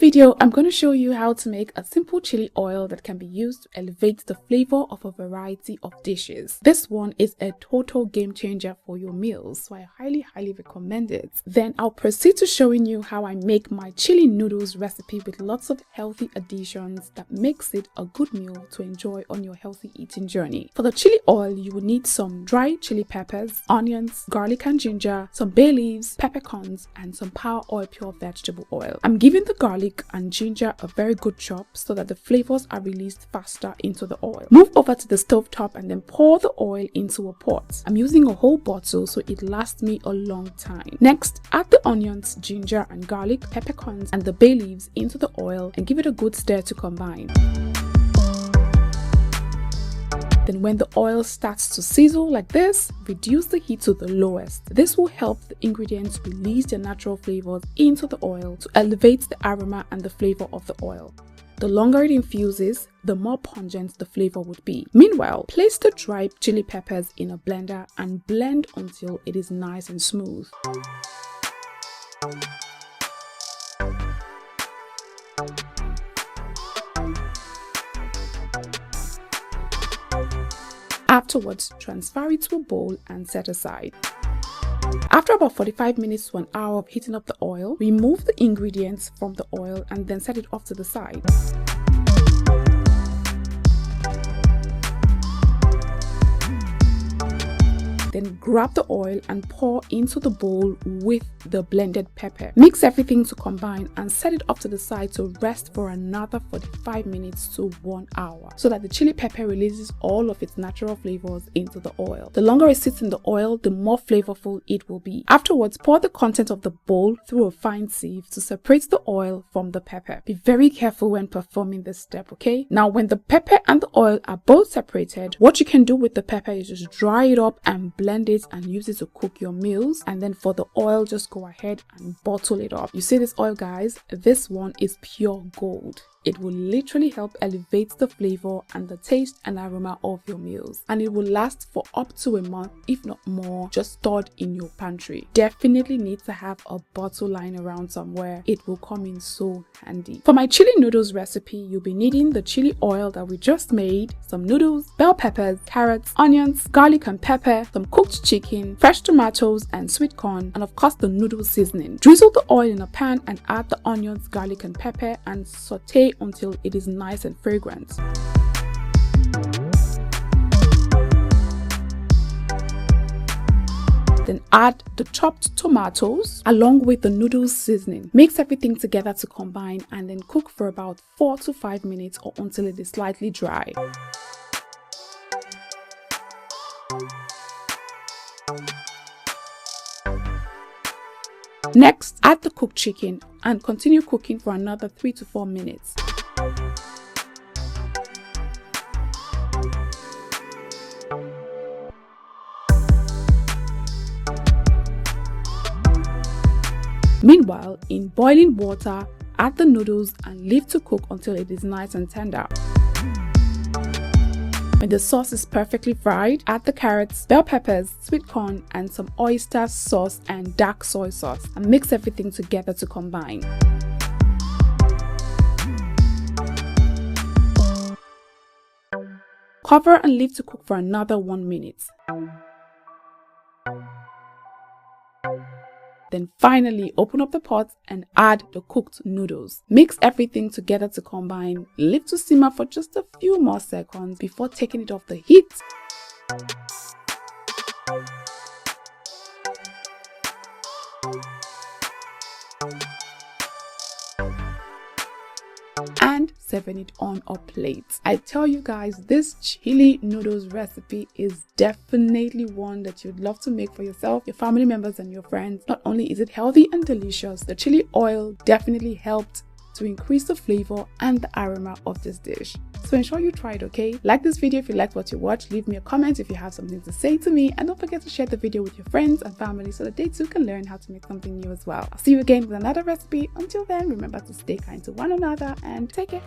video, I'm going to show you how to make a simple chili oil that can be used to elevate the flavor of a variety of dishes. This one is a total game changer for your meals, so I highly recommend it. Then I'll proceed to showing you how I make my chili noodles recipe with lots of healthy additions that makes it a good meal to enjoy on your healthy eating journey. For the chili oil, you will need some dried chili peppers, onions, garlic and ginger, some bay leaves, peppercorns, and some power oil pure vegetable oil. I'm giving the garlic and ginger a very good chop so that the flavors are released faster into the oil. Move over to the stove top and then pour the oil into a pot. I'm using a whole bottle so it lasts me a long time. Next, add the onions, ginger and garlic, peppercorns and the bay leaves into the oil and give it a good stir to combine. Then when the oil starts to sizzle like this, reduce the heat to the lowest. This will help the ingredients release their natural flavors into the oil to elevate the aroma and the flavor of the oil. The longer it infuses, the more pungent the flavor would be. Meanwhile, place the dried chili peppers in a blender and blend until it is nice and smooth. Afterwards, transfer it to a bowl and set aside. After about 45 minutes to an hour of heating up the oil, remove the ingredients from the oil and then set it off to the side. Then grab the oil and pour into the bowl with the blended pepper. Mix everything to combine and set it off to the side to rest for another 45 minutes to 1 hour so that the chili pepper releases all of its natural flavors into the oil. The longer it sits in the oil, the more flavorful it will be. Afterwards, pour the content of the bowl through a fine sieve to separate the oil from the pepper. Be very careful when performing this step, okay? Now, when the pepper and the oil are both separated, what you can do with the pepper is just dry it up and blend it and use it to cook your meals. And then for the oil, just go ahead and bottle it up. You see this oil, guys? This one is pure gold. It will literally help elevate the flavor and the taste and aroma of your meals, and it will last for up to a month, if not more, just stored in your pantry. Definitely need to have a bottle lying around somewhere. It will come in so handy. For my chili noodles recipe, you'll be needing the chili oil that we just made, some noodles, bell peppers, carrots, onions, garlic and pepper, some cooked chicken, fresh tomatoes and sweet corn, and of course the noodle seasoning. Drizzle the oil in a pan and add the onions, garlic and pepper and saute until it is nice and fragrant. Then add the chopped tomatoes along with the noodles seasoning. Mix everything together to combine and then cook for about 4 to 5 minutes or until it is slightly dry. Next, add the cooked chicken and continue cooking for another 3 to 4 minutes. Meanwhile, in boiling water, add the noodles and leave to cook until it is nice and tender. When the sauce is perfectly fried, add the carrots, bell peppers, sweet corn, and some oyster sauce and dark soy sauce and mix everything together to combine. Cover and leave to cook for another 1 minute. Then finally open up the pot and add the cooked noodles. Mix everything together to combine. Leave to simmer for just a few more seconds before taking it off the heat. And serving it on a plate. I tell you guys, this chili noodles recipe is definitely one that you'd love to make for yourself, your family members and your friends. Not only is it healthy and delicious, the chili oil definitely helped to increase the flavor and the aroma of this dish. So ensure you try it, okay? Like this video if you liked what you watched. Leave me a comment if you have something to say to me, and don't forget to share the video with your friends and family so that they too can learn how to make something new as well. I'll see you again with another recipe. Until then, remember to stay kind to one another and take care.